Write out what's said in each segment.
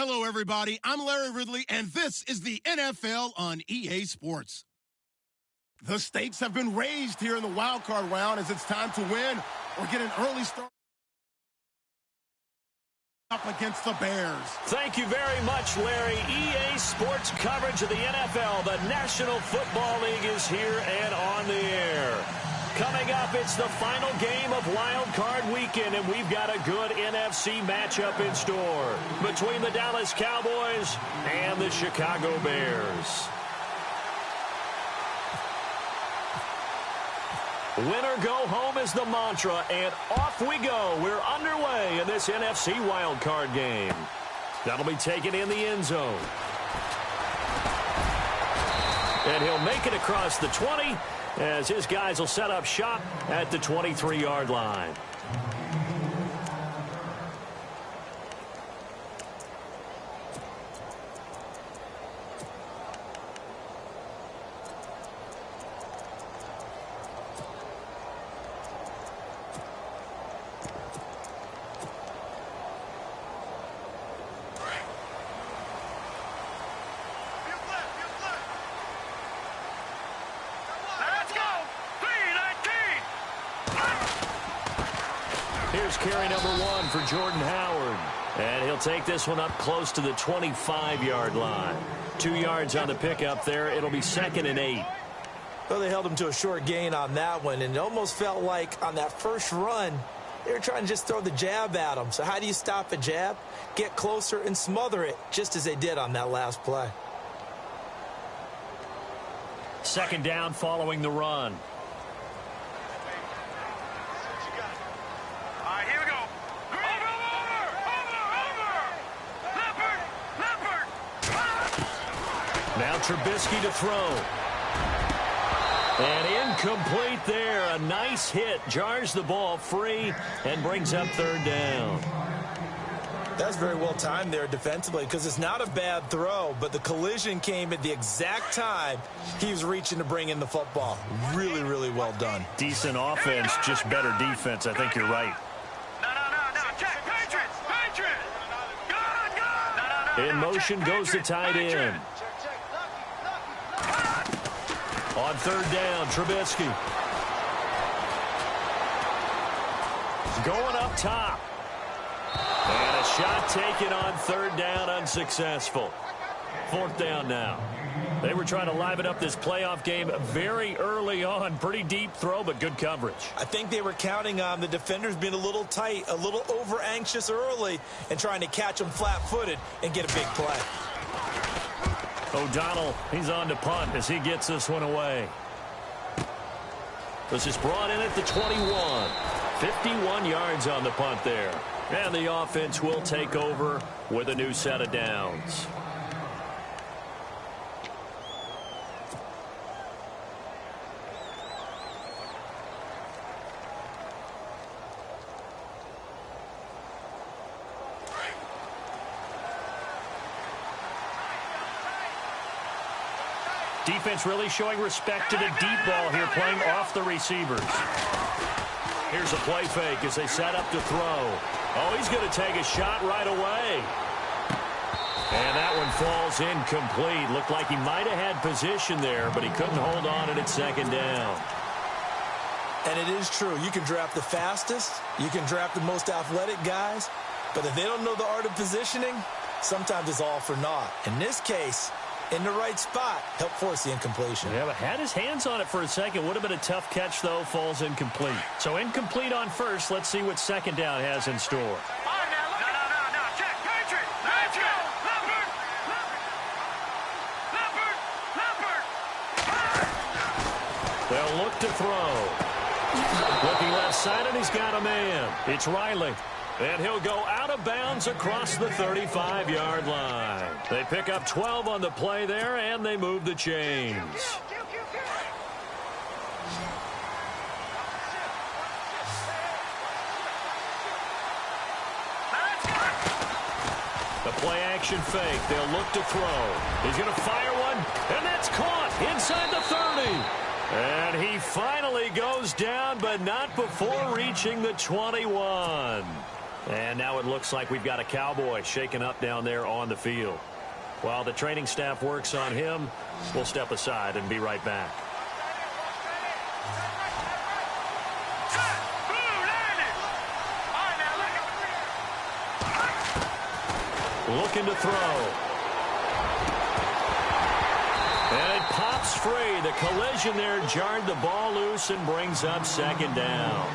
Hello, everybody. I'm Larry Ridley, and this is the NFL on EA Sports. The stakes have been raised here in the wild card round as it's time to win or get an early start up against the Bears. Thank you very much, Larry. EA Sports coverage of the NFL. The National Football League is here and on the air. Coming up, it's the final game of Wild Card Weekend, and we've got a good NFC matchup in store between the Dallas Cowboys and the Chicago Bears. Winner go home is the mantra, and off we go. We're underway in this NFC wildcard game. That'll be taken in the end zone. And he'll make it across the 20, as his guys will set up shop at the 23-yard line. Here's carry number 1 for Jordan Howard. And he'll take this one up close to the 25-yard line. 2 yards on the pickup there. It'll be 2nd and 8. Well, they held him to a short gain on that one, and it almost felt like on that first run, they were trying to just throw the jab at him. So how do you stop a jab? Get closer and smother it, just as they did on that last play. 2nd down following the run. Now Trubisky to throw. And incomplete there. A nice hit. Jars the ball free and brings up 3rd down. That's very well timed there defensively, because it's not a bad throw, but the collision came at the exact time he was reaching to bring in the football. Really, really well done. Decent offense, just better defense. I think you're right. Check. Patriots. Go. In motion goes the tight end. On 3rd down, Trubisky. Going up top. And a shot taken on 3rd down, unsuccessful. 4th down now. They were trying to liven up this playoff game very early on. Pretty deep throw, but good coverage. I think they were counting on the defenders being a little tight, a little over-anxious early, and trying to catch them flat-footed and get a big play. O'Donnell, he's on to punt as he gets this one away. This is brought in at the 21. 51 yards on the punt there. And the offense will take over with a new set of downs. Defense really showing respect to the deep ball here, playing off the receivers. Here's a play fake as they set up to throw. Oh, he's going to take a shot right away. And that one falls incomplete. Looked like he might have had position there, but he couldn't hold on at 2nd down. And it is true. You can draft the fastest. You can draft the most athletic guys. But if they don't know the art of positioning, sometimes it's all for naught. In this case, in the right spot, help force the incompletion. Yeah, but had his hands on it for a second. Would have been a tough catch, though. Falls incomplete. So incomplete on first. Let's see what 2nd down has in store. No. Check. Patriots. Leopard. They'll look to throw. Looking left side, and he's got a man. It's Riley. And he'll go out of bounds across the 35-yard line. They pick up 12 on the play there, and they move the chains. The play action fake. They'll look to throw. He's going to fire one, and that's caught inside the 30. And he finally goes down, but not before reaching the 21. And now it looks like we've got a Cowboy shaken up down there on the field. While the training staff works on him, we'll step aside and be right back. Looking to throw. And it pops free. The collision there jarred the ball loose and brings up 2nd down.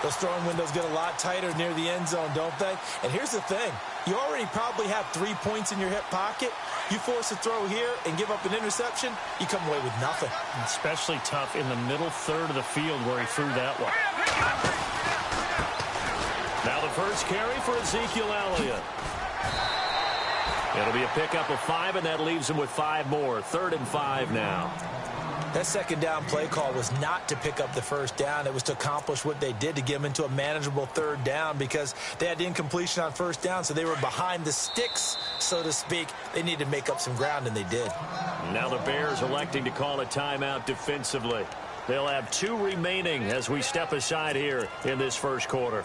Those throwing windows get a lot tighter near the end zone, don't they? And here's the thing. You already probably have 3 points in your hip pocket. You force a throw here and give up an interception, you come away with nothing. Especially tough in the middle third of the field where he threw that one. Now the first carry for Ezekiel Elliott. It'll be a pickup of 5, and that leaves him with 5 more. 3rd and 5 now. That second down play call was not to pick up the first down. It was to accomplish what they did, to get them into a manageable third down, because they had the incompletion on first down, so they were behind the sticks, so to speak. They needed to make up some ground, and they did. Now the Bears electing to call a timeout defensively. They'll have 2 remaining as we step aside here in this first quarter.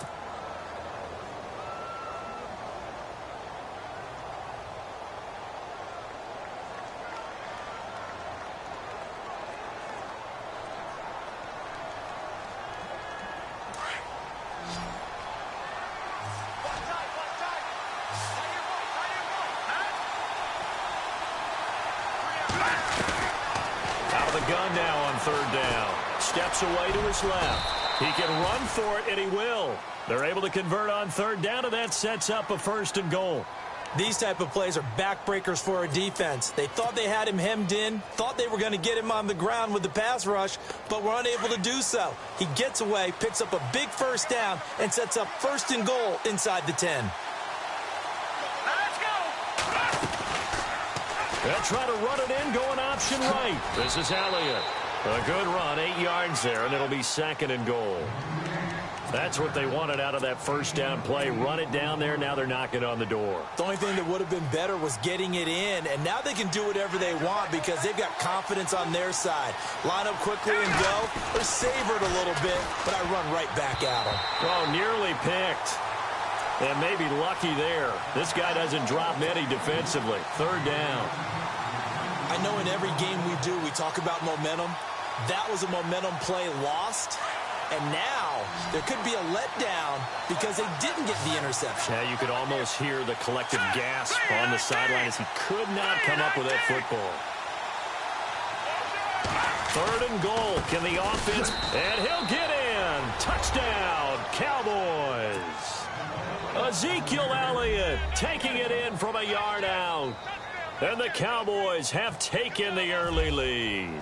Gun now on third down. Steps away to his left. He can run for it, and he will. They're able to convert on third down, and that sets up a 1st and goal. These type of plays are backbreakers for a defense. They thought they had him hemmed in, thought they were going to get him on the ground with the pass rush, but were unable to do so. He gets away, picks up a big first down, and sets up 1st and goal inside the 10. They'll try to run it in, going option right. This is Elliott. A good run, 8 yards there, and it'll be 2nd and goal. That's what they wanted out of that first down play. Run it down there. Now they're knocking on the door. The only thing that would have been better was getting it in, and now they can do whatever they want because they've got confidence on their side. Line up quickly and go, or savor it a little bit, but I run right back at them. Oh, nearly picked. And maybe lucky there. This guy doesn't drop many defensively. Third down. I know in every game we do, we talk about momentum. That was a momentum play lost. And now there could be a letdown because they didn't get the interception. Yeah, you could almost hear the collective gasp on the sideline as he could not come up with that football. 3rd and goal. Can the offense? And he'll get in. Touchdown, Cowboys. Ezekiel Elliott taking it in from a yard out. And the Cowboys have taken the early lead.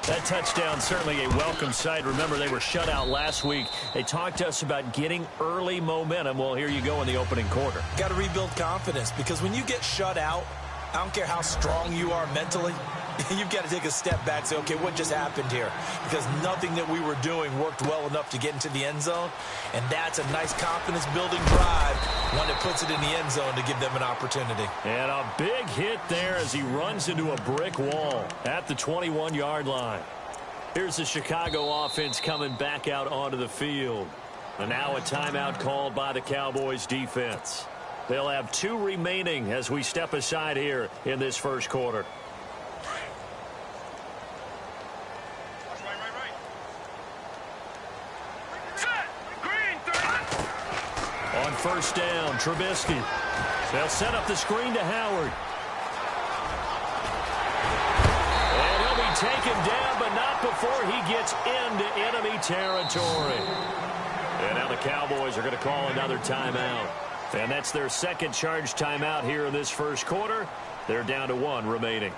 That touchdown certainly a welcome sight. Remember, they were shut out last week. They talked to us about getting early momentum. Well, here you go in the opening quarter. Got to rebuild confidence because when you get shut out, I don't care how strong you are mentally, you've got to take a step back and say, okay, what just happened here? Because nothing that we were doing worked well enough to get into the end zone, and that's a nice confidence-building drive, one that puts it in the end zone to give them an opportunity. And a big hit there as he runs into a brick wall at the 21-yard line. Here's the Chicago offense coming back out onto the field. And now a timeout called by the Cowboys defense. They'll have 2 remaining as we step aside here in this first quarter. On first down, Trubisky. They'll set up the screen to Howard. And he'll be taken down, but not before he gets into enemy territory. And now the Cowboys are going to call another timeout. And that's their 2nd charge timeout here in this first quarter. They're down to 1 remaining.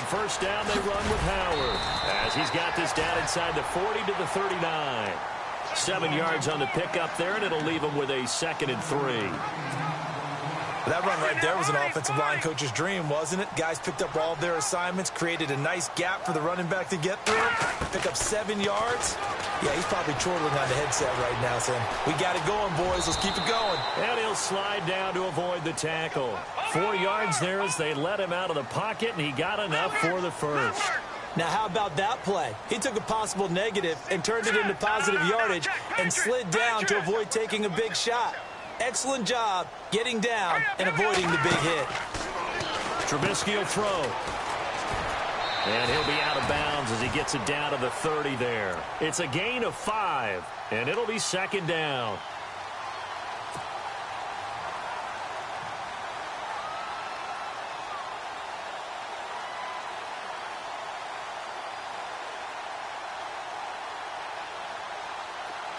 First down, they run with Howard as he's got this down inside the 40 to the 39. 7 yards on the pickup there, and it'll leave him with a 2nd and 3. That run right there was an offensive line coach's dream, wasn't it? Guys picked up all of their assignments, created a nice gap for the running back to get through, pick up 7 yards. Yeah, he's probably chortling on the headset right now saying, we got it going, boys. Let's keep it going. And he'll slide down to avoid the tackle. 4 yards there as they let him out of the pocket, and he got enough for the first. Now, how about that play? He took a possible negative and turned it into positive yardage and slid down to avoid taking a big shot. Excellent job getting down and avoiding the big hit. Trubisky will throw. And he'll be out of bounds as he gets it down to the 30 there. It's a gain of 5, and it'll be 2nd down.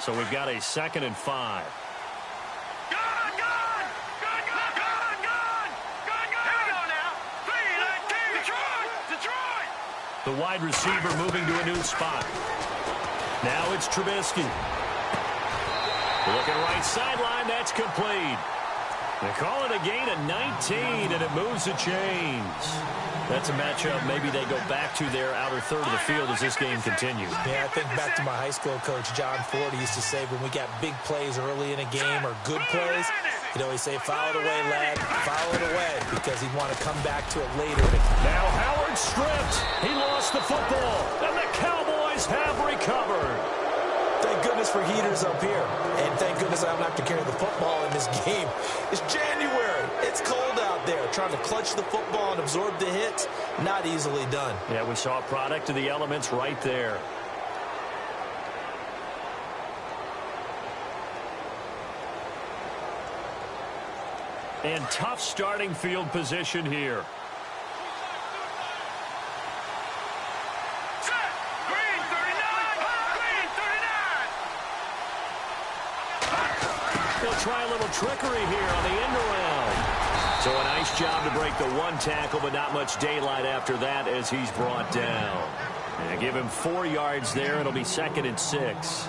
So we've got a 2nd and 5. The wide receiver moving to a new spot. Now it's Trubisky. Looking right sideline. That's complete. They call it a gain of 19, and it moves the chains. That's a matchup maybe they go back to their outer third of the field as this game continues. Yeah, I think back to my high school coach, John Ford. He used to say when we got big plays early in a game or good plays, he'd always say, foul it away, lad, foul it away, because he'd want to come back to it later. Now Howard stripped. He lost the football, and the Cowboys have recovered. Thank goodness for heaters up here. And thank goodness I don't have to carry the football in this game. It's January. It's cold out there. Trying to clutch the football and absorb the hits, not easily done. Yeah, we saw a product of the elements right there. And tough starting field position here. Try a little trickery here on the end around. So a nice job to break the one tackle, but not much daylight after that as he's brought down. And give him 4 yards there. It'll be 2nd and 6.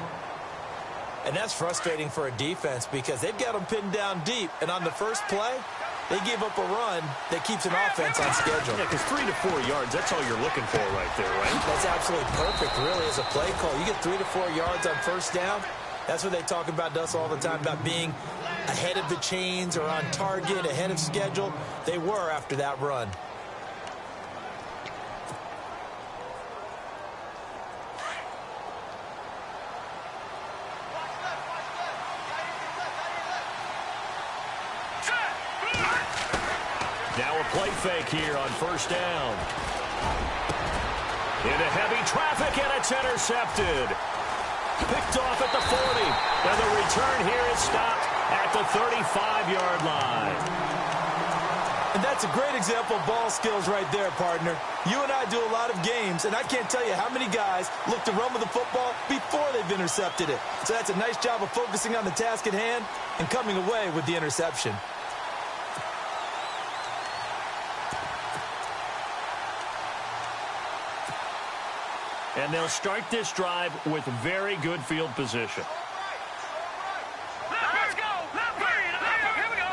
And that's frustrating for a defense because they've got them pinned down deep. And on the first play, they give up a run that keeps an offense on schedule. Yeah, because 3 to 4 yards, that's all you're looking for right there, right? That's absolutely perfect, really, as a play call. You get 3 to 4 yards on first down. That's what they talk about us all the time, about being ahead of the chains or on target, ahead of schedule. They were after that run. Now a play fake here on first down. Into heavy traffic, and it's intercepted. Picked off at the 40. And the return here is stopped at the 35-yard line. And that's a great example of ball skills right there, partner. You and I do a lot of games, and I can't tell you how many guys look to run with the football before they've intercepted it. So that's a nice job of focusing on the task at hand and coming away with the interception. And they'll start this drive with very good field position. Let's go. Here we go.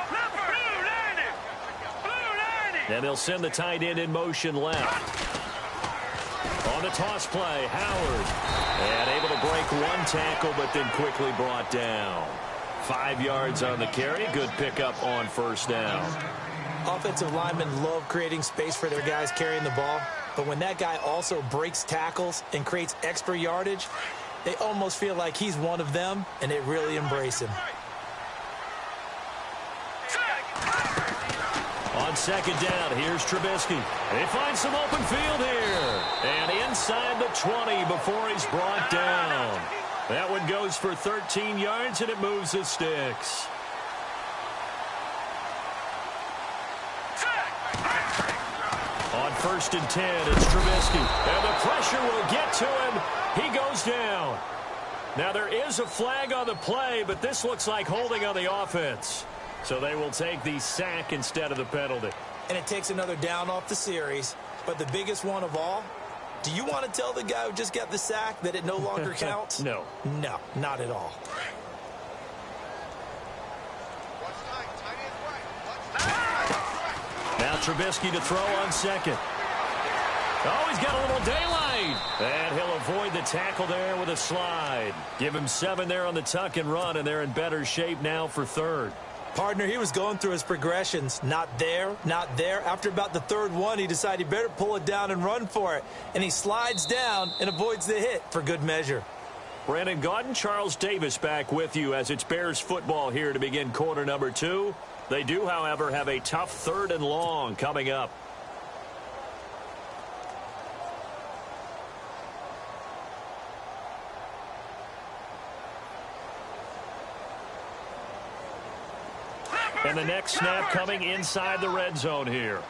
Blue 90. And they'll send the tight end in motion left. On the toss play, Howard. And able to break one tackle, but then quickly brought down. 5 yards on the carry. Good pickup on first down. Offensive linemen love creating space for their guys carrying the ball. But when that guy also breaks tackles and creates extra yardage, they almost feel like he's one of them, and they really embrace him. On second down, here's Trubisky. They find some open field here. And inside the 20 before he's brought down. That one goes for 13 yards, and it moves the sticks. On 1st and 10, it's Trubisky. And the pressure will get to him. He goes down. Now, there is a flag on the play, but this looks like holding on the offense. So they will take the sack instead of the penalty. And it takes another down off the series. But the biggest one of all, do you want to tell the guy who just got the sack that it no longer counts? No. No, not at all. Now Trubisky to throw on second. Oh, he's got a little daylight. And he'll avoid the tackle there with a slide. Give him 7 there on the tuck and run, and they're in better shape now for third. Partner, he was going through his progressions. Not there, not there. After about the third one, he decided he better pull it down and run for it. And he slides down and avoids the hit for good measure. Brandon Gaudin, Charles Davis back with you as it's Bears football here to begin quarter number 2. They do, however, have a tough 3rd and long coming up. And the next snap coming inside the red zone here.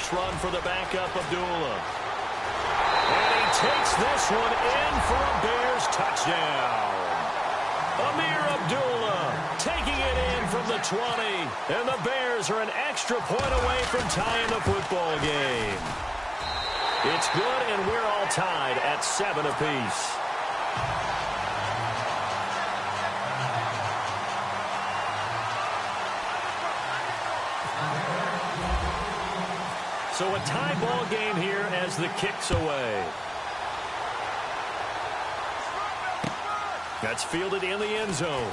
this run for the backup, Abdullah. And he takes this one in for a Bears touchdown. Amir Abdullah taking it in from the 20. And the Bears are an extra point away from tying the football game. It's good, and we're all tied at 7 apiece. So a tie ball game here as the kick's away. That's fielded in the end zone.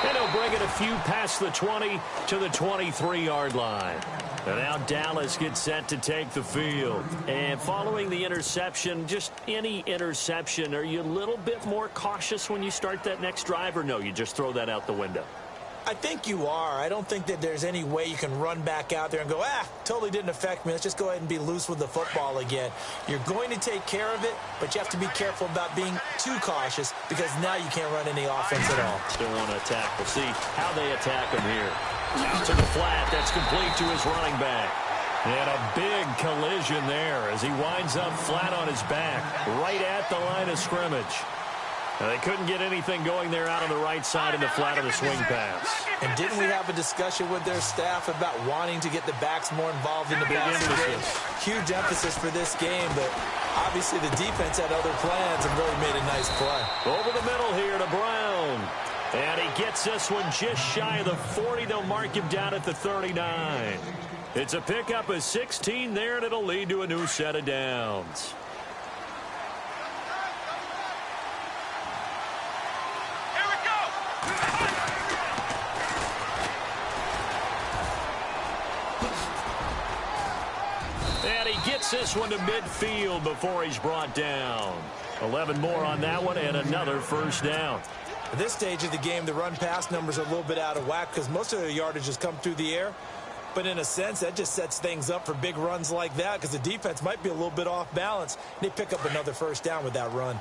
And he'll bring it a few past the 20 to the 23-yard line. And now Dallas gets set to take the field. And following the interception, just any interception, are you a little bit more cautious when you start that next drive, or no, you just throw that out the window? I think you are. I don't think that there's any way you can run back out there and go, totally didn't affect me. Let's just go ahead and be loose with the football again. You're going to take care of it, but you have to be careful about being too cautious because now you can't run any offense at all. Still want to attack. We'll see how they attack him here. Out to the flat. That's complete to his running back. And a big collision there as he winds up flat on his back right at the line of scrimmage. Now, they couldn't get anything going there out on the right side in the flat of the swing pass. And didn't we have a discussion with their staff about wanting to get the backs more involved in the passing game? Huge emphasis for this game, but obviously the defense had other plans and really made a nice play. Over the middle here to Brown. And he gets this one just shy of the 40. They'll mark him down at the 39. It's a pickup of 16 there, and it'll lead to a new set of downs. And he gets this one to midfield before he's brought down. 11 more on that one and another first down. At this stage of the game, the run-pass numbers are a little bit out of whack because most of their yardage has come through the air. But in a sense, that just sets things up for big runs like that because the defense might be a little bit off balance. They pick up another first down with that run.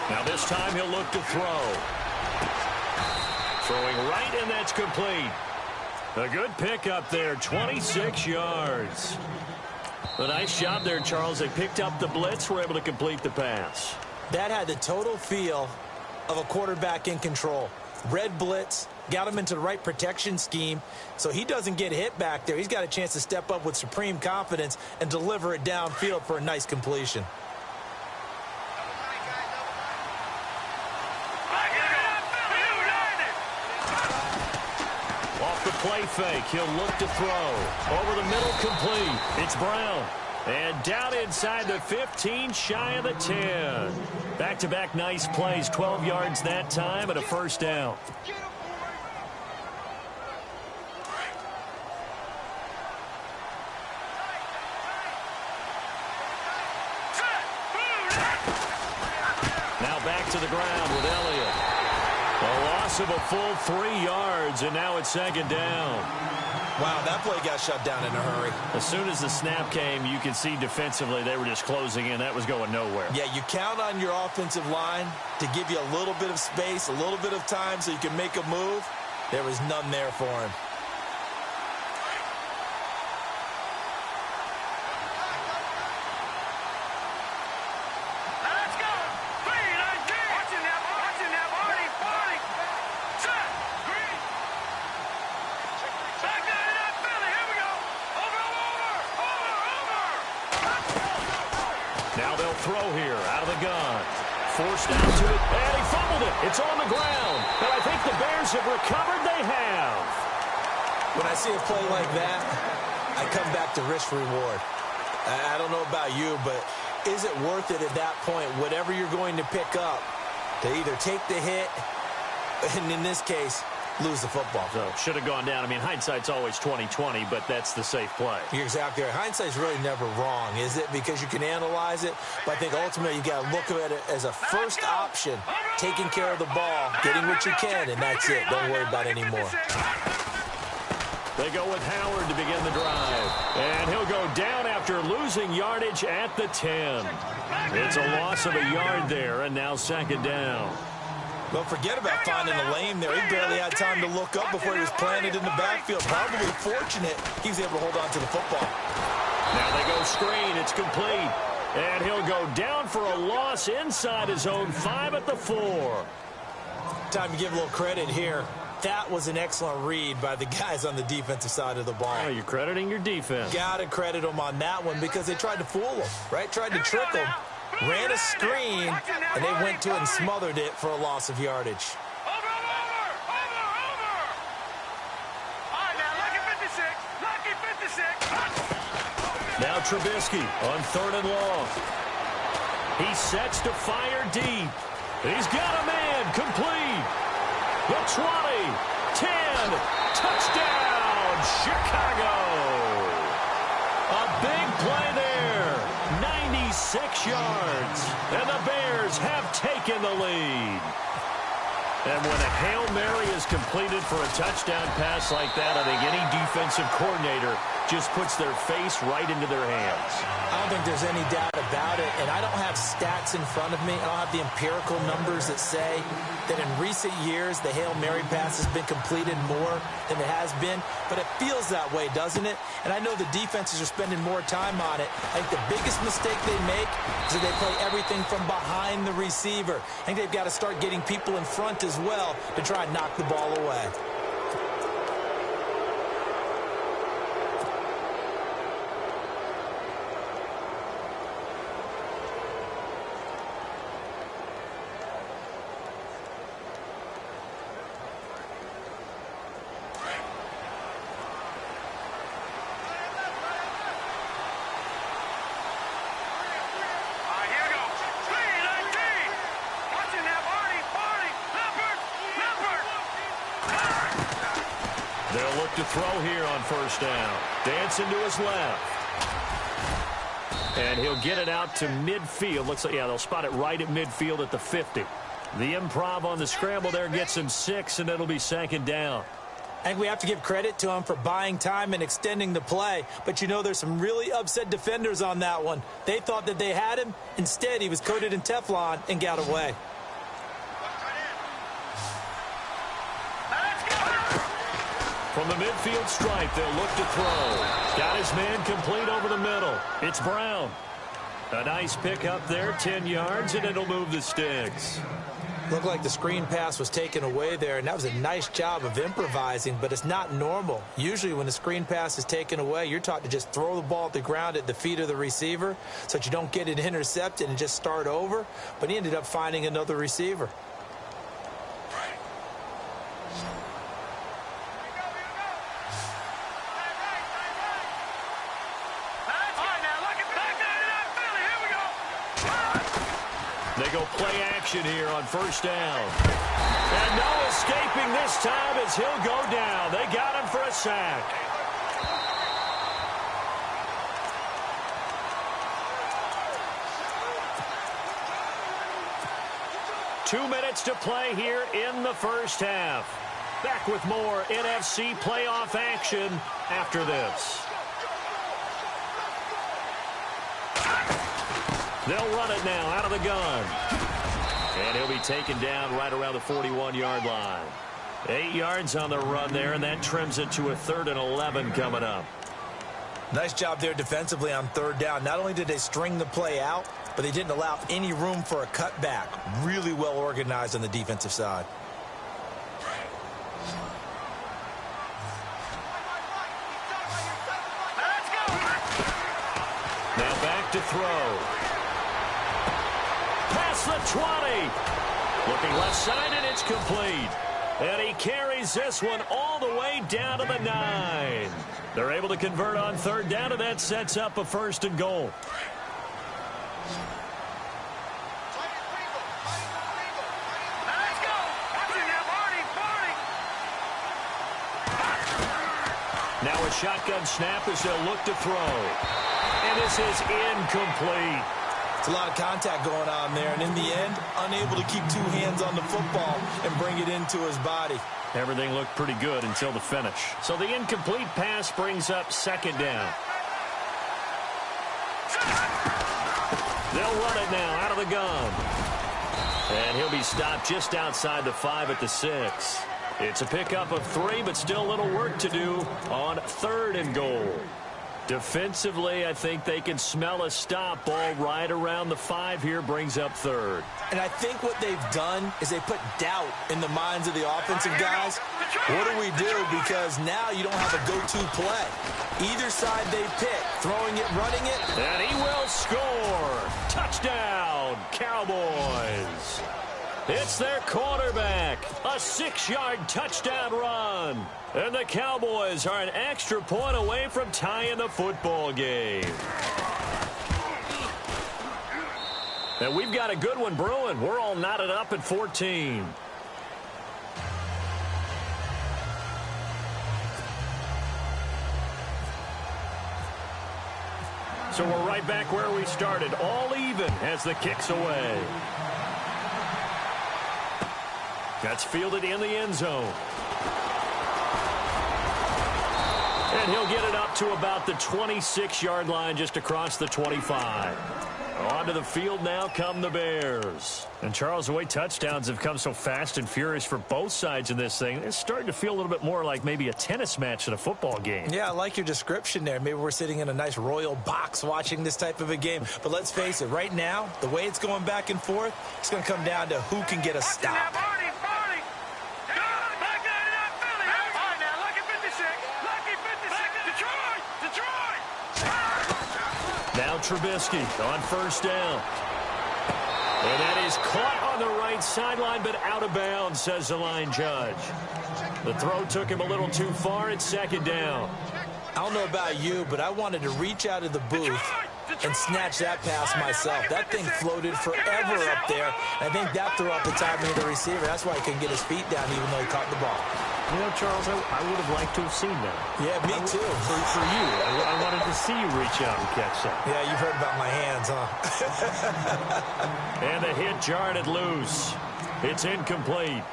Now this time he'll look to throw. Throwing right, and that's complete. A good pickup there, 26 yards. A nice job there, Charles. They picked up the blitz, were able to complete the pass. That had the total feel of a quarterback in control. Red blitz, got him into the right protection scheme, so he doesn't get hit back there. He's got a chance to step up with supreme confidence and deliver it downfield for a nice completion. Play fake. He'll look to throw. Over the middle, complete. It's Brown. And down inside the 15, shy of the 10. Back-to-back nice plays. 12 yards that time and a first down. Now back to the ground with Elliott. A loss of a full 3 yards, and now it's second down. Wow, that play got shut down in a hurry. As soon as the snap came, you could see defensively they were just closing in. That was going nowhere. Yeah, you count on your offensive line to give you a little bit of space, a little bit of time so you can make a move. There was none there for him. Throw here out of the gun. Forced out to it, and he fumbled it. It's on the ground. And I think the Bears have recovered. They have. When I see a play like that, I come back to risk reward. I don't know about you, but is it worth it at that point, whatever you're going to pick up, to either take the hit, and in this case, lose the football? So should have gone down. I mean, hindsight's always 20/20, but that's the safe play. You're exactly right. Hindsight's really never wrong, is it? Because you can analyze it, but I think ultimately you got to look at it as a first option, taking care of the ball, getting what you can, and that's it. Don't worry about it anymore. They go with Howard to begin the drive. And he'll go down after losing yardage at the 10. It's a loss of a yard there, and now second down. Well, forget about finding a lane there. He barely had time to look up before he was planted in the backfield. Probably fortunate he was able to hold on to the football. Now they go screen. It's complete. And he'll go down for a loss inside his own 5 at the 4. Time to give a little credit here. That was an excellent read by the guys on the defensive side of the ball. Oh, you're crediting your defense. Got to credit them on that one because they tried to fool him, right? Tried to trick him, ran a screen, and they went to it and smothered it for a loss of yardage. Over! All right, now, lucky 56. Now Trubisky on 3rd and long. He sets to fire deep. He's got a man complete. The 20, 10, touchdown, Chicago. A big play there, 96 yards, and the Bears have taken the lead. And when a Hail Mary is completed for a touchdown pass like that, I think any defensive coordinator just puts their face right into their hands. I don't think there's any doubt about it, and I don't have stats in front of me. I don't have the empirical numbers that say that in recent years the Hail Mary pass has been completed more than it has been, but it feels that way, doesn't it? And I know the defenses are spending more time on it. I think the biggest mistake they make is that they play everything from behind the receiver. I think they've got to start getting people in front as well to try and knock the ball away. They'll look to throw here on 1st down. Dancing to his left. And he'll get it out to midfield. Looks like, yeah, they'll spot it right at midfield at the 50. The improv on the scramble there gets him 6, and it'll be 2nd down. I think we have to give credit to him for buying time and extending the play. But, you know, there's some really upset defenders on that one. They thought that they had him. Instead, he was coated in Teflon and got away. From the midfield stripe, they'll look to throw. Got his man complete over the middle. It's Brown. A nice pick up there, 10 yards, and it'll move the sticks. Looked like the screen pass was taken away there, and that was a nice job of improvising, but it's not normal. Usually when the screen pass is taken away, you're taught to just throw the ball at the ground at the feet of the receiver so that you don't get it intercepted and just start over, but he ended up finding another receiver. They go play action here on 1st down. And no escaping this time as he'll go down. They got him for a sack. Two minutes to play here in the 1st half. Back with more NFC playoff action after this. They'll run it now out of the gun. And he'll be taken down right around the 41-yard line. 8 yards on the run there, and that trims it to a 3rd and 11 coming up. Nice job there defensively on 3rd down. Not only did they string the play out, but they didn't allow any room for a cutback. Really well organized on the defensive side. Now back to throw. Past the 20. Looking left side, and it's complete. And he carries this one all the way down to the 9. They're able to convert on 3rd down, and that sets up a 1st and goal. Now a shotgun snap as they'll look to throw. And this is incomplete. It's a lot of contact going on there, and in the end, unable to keep 2 hands on the football and bring it into his body. Everything looked pretty good until the finish. So the incomplete pass brings up second down. They'll run it now out of the gun. And he'll be stopped just outside the 5 at the 6. It's a pickup of 3, but still a little work to do on 3rd and goal. Defensively, I think they can smell a stop. Ball right around the 5 here brings up 3rd. And I think what they've done is they put doubt in the minds of the offensive guys. What do we do? Because now you don't have a go-to play. Either side they pick, throwing it, running it. And he will score. Touchdown, Cowboys. It's their quarterback. A 6-yard touchdown run. And the Cowboys are an extra point away from tying the football game. And we've got a good one brewing. We're all knotted up at 14. So we're right back where we started. All even as the kick's away. That's fielded in the end zone. And he'll get it up to about the 26-yard line just across the 25. Onto the field now come the Bears. And Charles, the way touchdowns have come so fast and furious for both sides in this thing, it's starting to feel a little bit more like maybe a tennis match than a football game. Yeah, I like your description there. Maybe we're sitting in a nice royal box watching this type of a game. But let's face it, right now, the way it's going back and forth, it's going to come down to who can get a stop. Now Trubisky on 1st down. And that is caught on the right sideline, but out of bounds, says the line judge. The throw took him a little too far. It's 2nd down. I don't know about you, but I wanted to reach out of the booth and snatch that pass myself. That thing floated forever up there. I think that threw off the timing of the receiver. That's why he couldn't get his feet down even though he caught the ball. You know, Charles, I would have liked to have seen that. Yeah, me too. For you. I wanted to see you reach out and catch that. Yeah, you've heard about my hands, huh? And the hit jarred it loose. It's incomplete.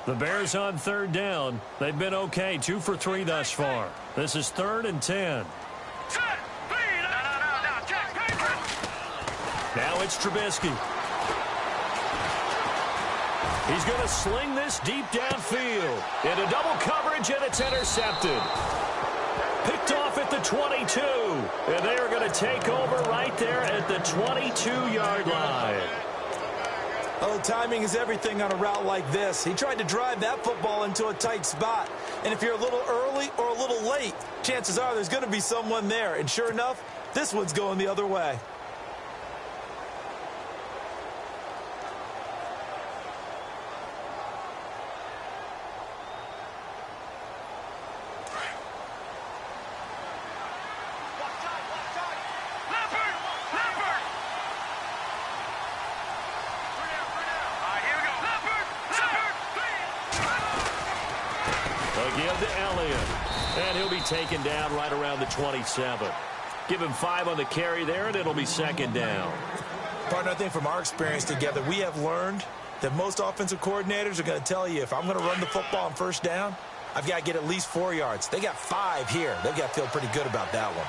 The Bears on 3rd down. They've been okay. 2 for 3 thus far. This is 3rd and 10. Now it's Trubisky. He's going to sling this deep downfield. Into double coverage, and it's intercepted. Picked off at the 22. And they are going to take over right there at the 22-yard line. Oh, timing is everything on a route like this. He tried to drive that football into a tight spot. And if you're a little early or a little late, chances are there's going to be someone there. And sure enough, this one's going the other way. Taken down right around the 27. Give him 5 on the carry there, and it'll be 2nd down. Partner, I think from our experience together, we have learned that most offensive coordinators are going to tell you, if I'm going to run the football on 1st down, I've got to get at least 4 yards. They got 5 here. They've got to feel pretty good about that one.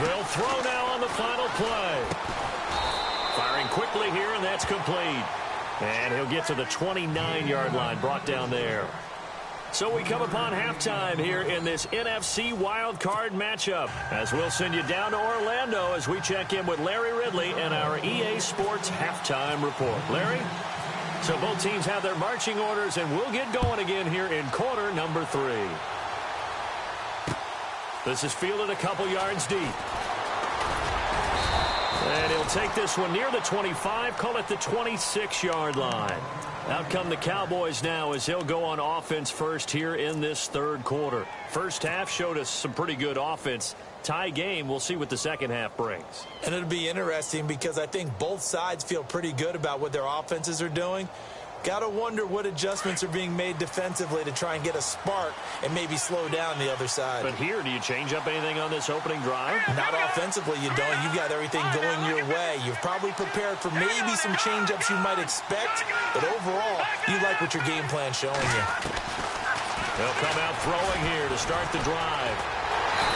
They'll throw now on the final play. Firing quickly here, and that's complete. And he'll get to the 29-yard line, brought down there. So we come upon halftime here in this NFC wildcard matchup, as we'll send you down to Orlando as we check in with Larry Ridley and our EA Sports halftime report. Larry? So both teams have their marching orders, and we'll get going again here in quarter number 3. This is fielded a couple yards deep. And he'll take this one near the 25, call it the 26-yard line. Out come the Cowboys now as he'll go on offense first here in this 3rd quarter. First half showed us some pretty good offense. tie game. We'll see what the second half brings. And it'll be interesting because I think both sides feel pretty good about what their offenses are doing. Got to wonder what adjustments are being made defensively to try and get a spark and maybe slow down the other side. But here, do you change up anything on this opening drive? Not offensively, you don't. You've got everything going your way. You've probably prepared for maybe some change-ups you might expect, but overall, you like what your game plan's showing you. They'll come out throwing here to start the drive.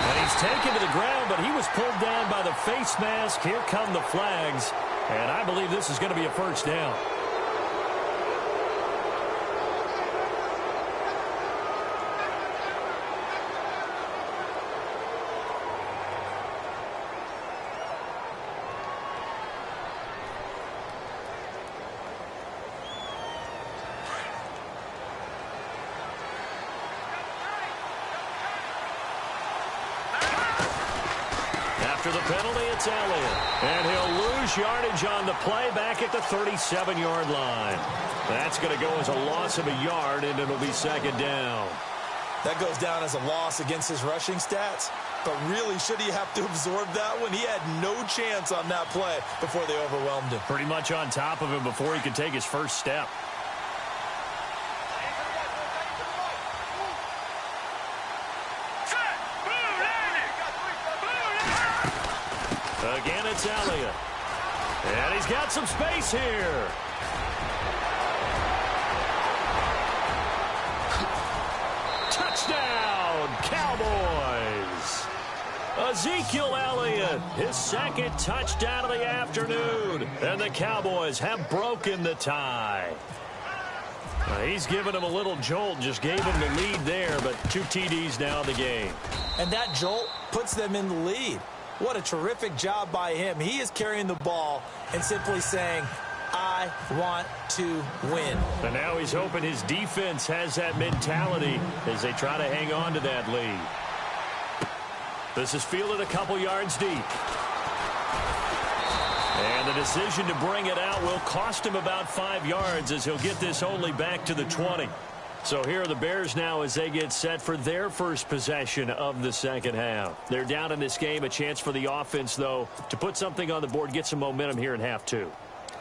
And he's taken to the ground, but he was pulled down by the face mask. Here come the flags, and I believe this is going to be a first down. After the penalty, it's Elliott. And he'll lose yardage on the play back at the 37-yard line. That's going to go as a loss of a yard, and it'll be second down. That goes down as a loss against his rushing stats. But really, should he have to absorb that one? He had no chance on that play before they overwhelmed him. Pretty much on top of him before he could take his first step. Again, it's Elliott. And he's got some space here. Touchdown, Cowboys. Ezekiel Elliott, his second touchdown of the afternoon. And the Cowboys have broken the tie. He's given him a little jolt, just gave him the lead there, but 2 TDs now in the game. And that jolt puts them in the lead. What a terrific job by him. He is carrying the ball and simply saying, I want to win. And now he's hoping his defense has that mentality as they try to hang on to that lead. This is fielded a couple yards deep. And the decision to bring it out will cost him about 5 yards as he'll get this only back to the 20. So here are the Bears now as they get set for their first possession of the second half. They're down in this game. A chance for the offense, though, to put something on the board, get some momentum here in half two.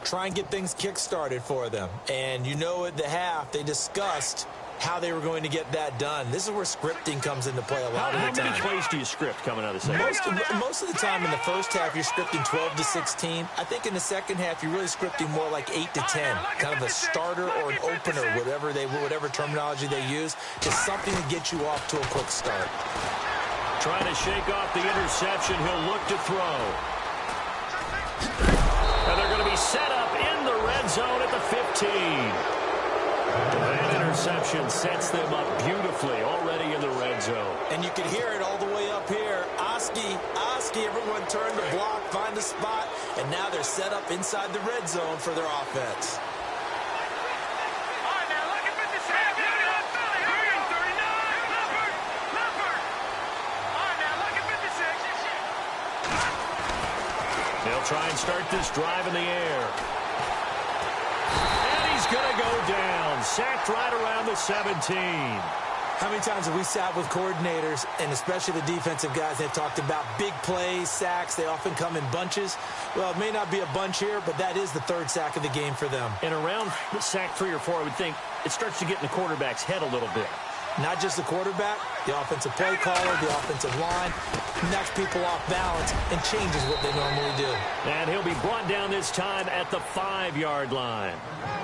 Try and get things kick-started for them. And you know at the half, they discussed how they were going to get that done. This is where scripting comes into play a lot of the time. How many plays do you script coming out of the second half? Most of the time in the first half, you're scripting 12 to 16. I think in the second half, you're really scripting more like 8 to 10. Kind of a starter or an opener, whatever terminology they use, just something to get you off to a quick start. Trying to shake off the interception. He'll look to throw. And they're going to be set up in the red zone at the 15. That interception sets them up beautifully already in the red zone. And you can hear it all the way up here. Oski, everyone turned to block, find a spot, and now they're set up inside the red zone for their offense. They'll try and start this drive in the air. And he's going to go down. Sacked right around the 17. How many times have we sat with coordinators, and especially the defensive guys, they've talked about big plays, sacks. They often come in bunches. Well, it may not be a bunch here, but that is the third sack of the game for them. And around sack 3 or 4, I would think it starts to get in the quarterback's head a little bit. Not just the quarterback, the offensive play caller, the offensive line, knocks people off balance and changes what they normally do. And he'll be brought down this time at the 5-yard line.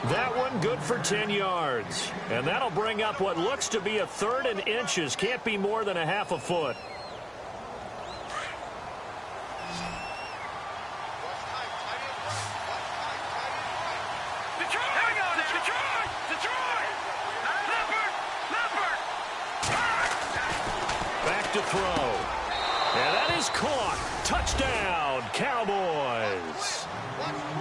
That one good for 10 yards. And that'll bring up what looks to be a 3rd and inches. Can't be more than a half a foot. Back to throw. And that is caught. Touchdown, Cowboys.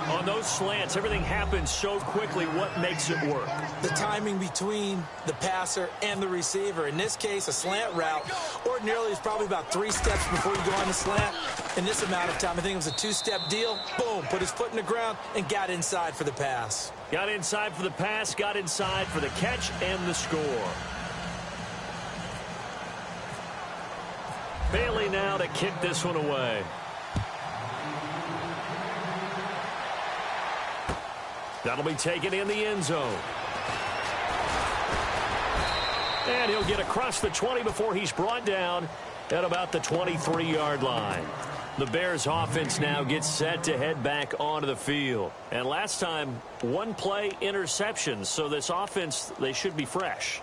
On those slants, everything happens so quickly. What makes it work? The timing between the passer and the receiver. In this case, a slant route ordinarily is probably about 3 steps before you go on the slant. In this amount of time, I think it was a 2-step deal. Boom, put his foot in the ground and got inside for the pass. Got inside for the pass, got inside for the catch and the score. Bailey now to kick this one away. That'll be taken in the end zone. And he'll get across the 20 before he's brought down at about the 23-yard line. The Bears offense now gets set to head back onto the field. And last time, one play interception. So this offense, they should be fresh.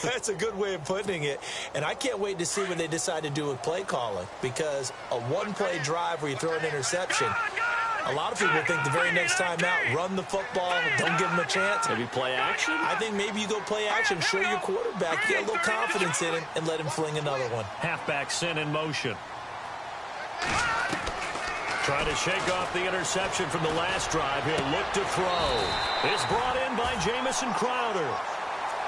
That's a good way of putting it. And I can't wait to see what they decide to do with play calling. Because a one-play drive where you throw an interception, a lot of people think the very next time out, run the football, don't give him a chance. Maybe play action? I think maybe you go play action, show your quarterback, get a little confidence in him, and let him fling another one. Halfback sent in motion. Trying to shake off the interception from the last drive. He'll look to throw. It's brought in by Jamison Crowder.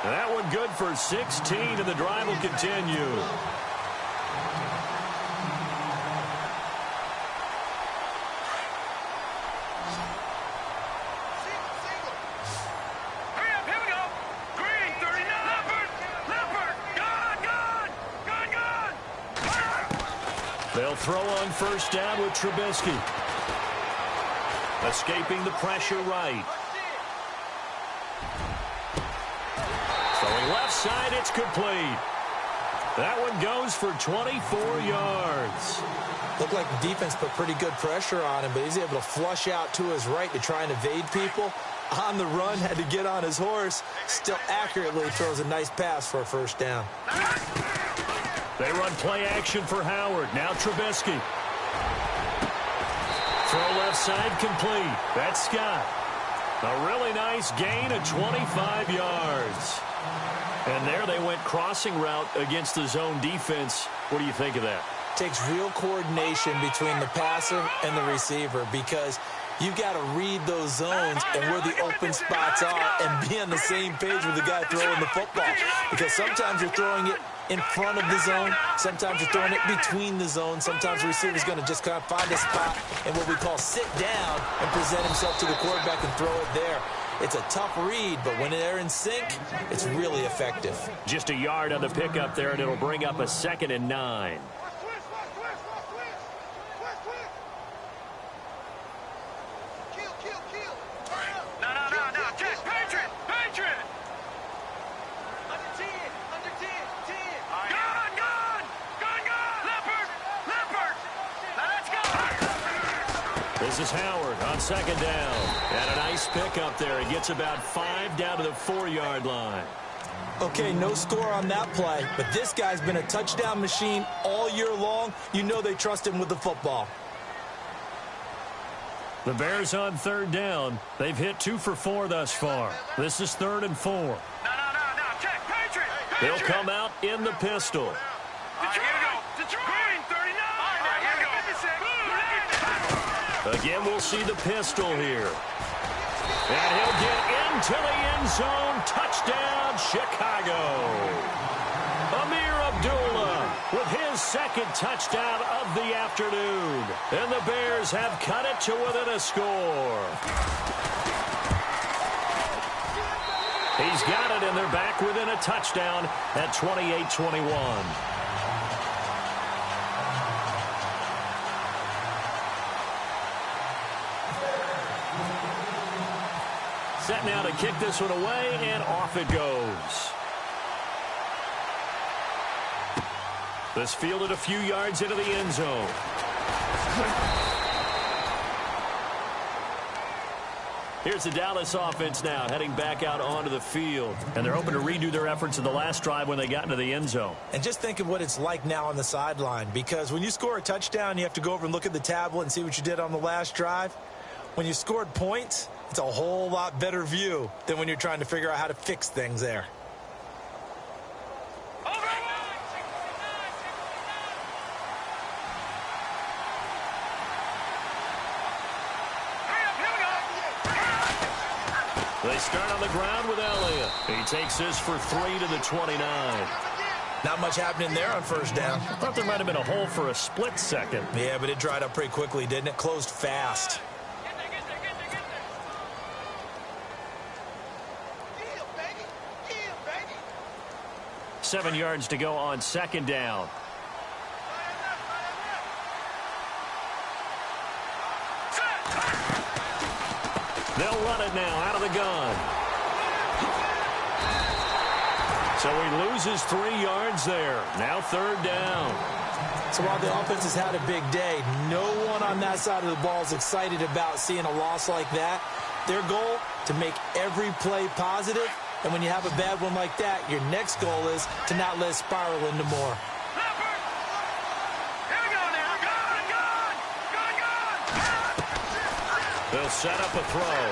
That one good for 16, and the drive will continue. They'll throw on first down with Trubisky. Escaping the pressure right. Throwing left side, it's complete. That one goes for 24 yards. Looked like the defense put pretty good pressure on him, but he's able to flush out to his right to try and evade people. On the run, had to get on his horse. Still accurately throws a nice pass for a first down. They run play action for Howard. Now Trubisky. Throw left side complete. That's Scott. A really nice gain of 25 yards. And there they went crossing route against the zone defense. What do you think of that? Takes real coordination between the passer and the receiver because you've got to read those zones and where the open spots are and be on the same page with the guy throwing the football. Because sometimes you're throwing it in front of the zone. Sometimes you're throwing it between the zones. Sometimes the receiver's going to just kind of find a spot and what we call sit down and present himself to the quarterback and throw it there. It's a tough read, but when they're in sync, it's really effective. Just a yard on the pickup there, and it'll bring up a 2nd and 9. This is Howard on 2nd down. And a nice pickup there. He gets about 5 down to the 4-yard line. Okay, no score on that play, but this guy's been a touchdown machine all year long. You know they trust him with the football. The Bears on 3rd down. They've hit 2 for 4 thus far. This is 3rd and 4. No. Check. Patriot. They'll come out in the pistol. Again, we'll see the pistol here. And he'll get into the end zone. Touchdown, Chicago. Amir Abdullah with his 2nd touchdown of the afternoon. And the Bears have cut it to within a score. He's got it, and they're back within a touchdown at 28-21. Set now to kick this one away, and off it goes. This fielded a few yards into the end zone. Here's the Dallas offense now heading back out onto the field. And they're hoping to redo their efforts in the last drive when they got into the end zone. And just think of what it's like now on the sideline. Because when you score a touchdown, you have to go over and look at the tablet and see what you did on the last drive. When you scored points, it's a whole lot better view than when you're trying to figure out how to fix things there. They start on the ground with Elliott. He takes this for 3 to the 29. Not much happening there on first down. I thought there might have been a hole for a split second. Yeah, but it dried up pretty quickly, didn't it? Closed fast. 7 yards to go on 2nd down. They'll run it now out of the gun. So he loses 3 yards there. Now 3rd down. So while the offense has had a big day, no one on that side of the ball is excited about seeing a loss like that. Their goal, to make every play positive. And when you have a bad one like that, your next goal is to not let it spiral into more. They'll set up a throw.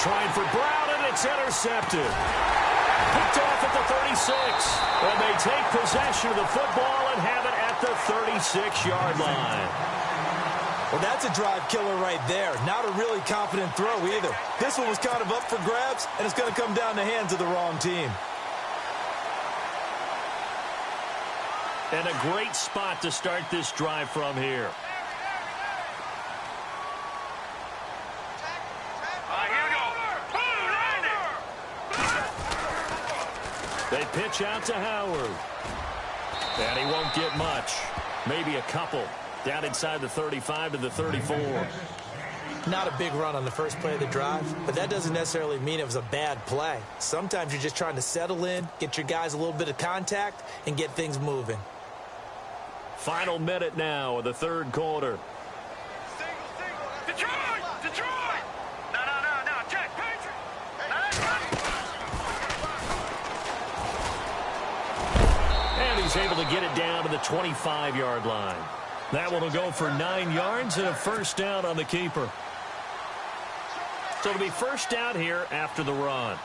Trying for Brown, and it's intercepted. Picked off at the 36. And they take possession of the football and have it at the 36-yard line. Well, that's a drive killer right there. Not a really confident throw either. This one was kind of up for grabs, and it's going to come down the hands of the wrong team. And a great spot to start this drive from here. They pitch out to Howard. And he won't get much. Maybe a couple. Down inside the 35 to the 34. Not a big run on the first play of the drive, but that doesn't necessarily mean it was a bad play. Sometimes you're just trying to settle in, get your guys a little bit of contact, and get things moving. Final minute now of the 3rd quarter. Detroit! Detroit! No, check, Patriot! And he's able to get it down to the 25-yard line. That one will go for 9 yards and a first down on the keeper. So it'll be first down here after the run.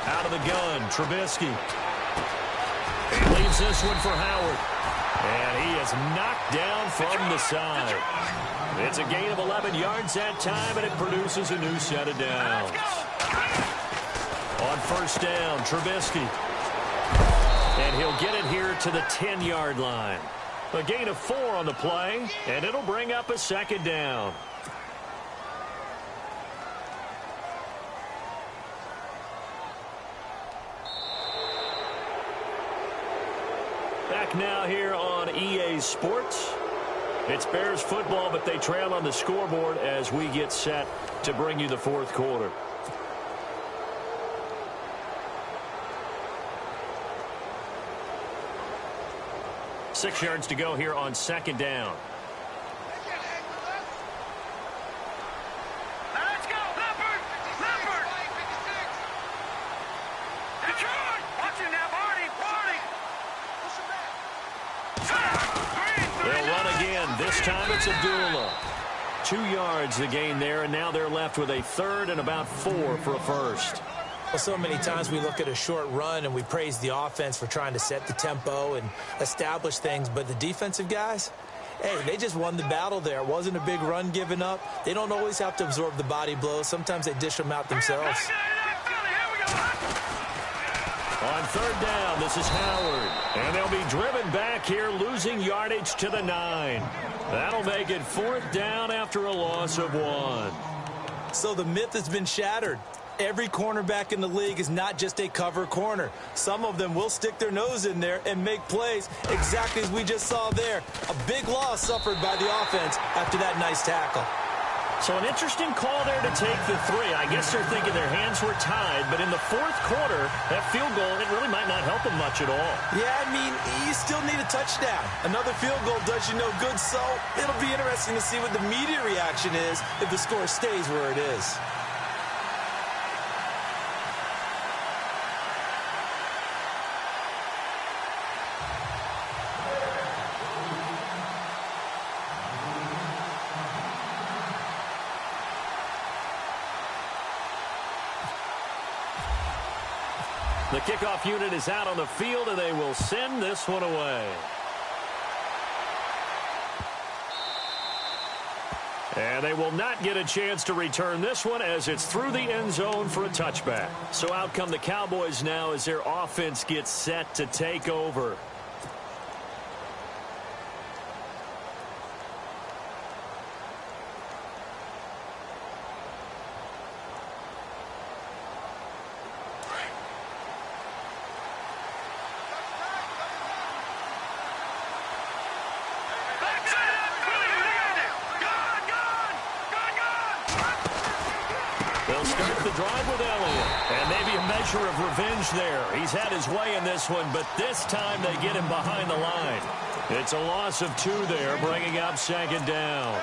Out of the gun, Trubisky. He leaves this one for Howard. And he is knocked down from the side. It's a gain of 11 yards that time, and it produces a new set of downs. On first down, Trubisky. And he'll get it here to the 10-yard line. A gain of 4 on the play, and it'll bring up a second down. Back now here on EA Sports. It's Bears football, but they trail on the scoreboard as we get set to bring you the 4th quarter. Six yards to go here on second down. Let's go, Leopard! Leopard! Detroit! Watching that, Marty! They'll run again. This time it's Abdullah. 2 yards the gain there, and now they're left with a 3rd and about 4 for a first. Well, so many times we look at a short run and we praise the offense for trying to set the tempo and establish things, but the defensive guys, hey, they just won the battle there. It wasn't a big run given up. They don't always have to absorb the body blows. Sometimes they dish them out themselves. On third down, this is Howard. And they'll be driven back here, losing yardage to the 9. That'll make it 4th down after a loss of 1. So the myth has been shattered. Every cornerback in the league is not just a cover corner. Some of them will stick their nose in there and make plays exactly as we just saw there. A big loss suffered by the offense after that nice tackle. So an interesting call there to take the 3. I guess they're thinking their hands were tied, but in the 4th quarter, that field goal, it really might not help them much at all. Yeah, I mean, you still need a touchdown. Another field goal does you no good, so it'll be interesting to see what the media reaction is if the score stays where it is. The kickoff unit is out on the field, and they will send this one away. And they will not get a chance to return this one as it's through the end zone for a touchback. So out come the Cowboys now as their offense gets set to take over. start the drive with Elliott. And maybe a measure of revenge there. He's had his way in this one, but this time they get him behind the line. It's a loss of 2 there, bringing up second down.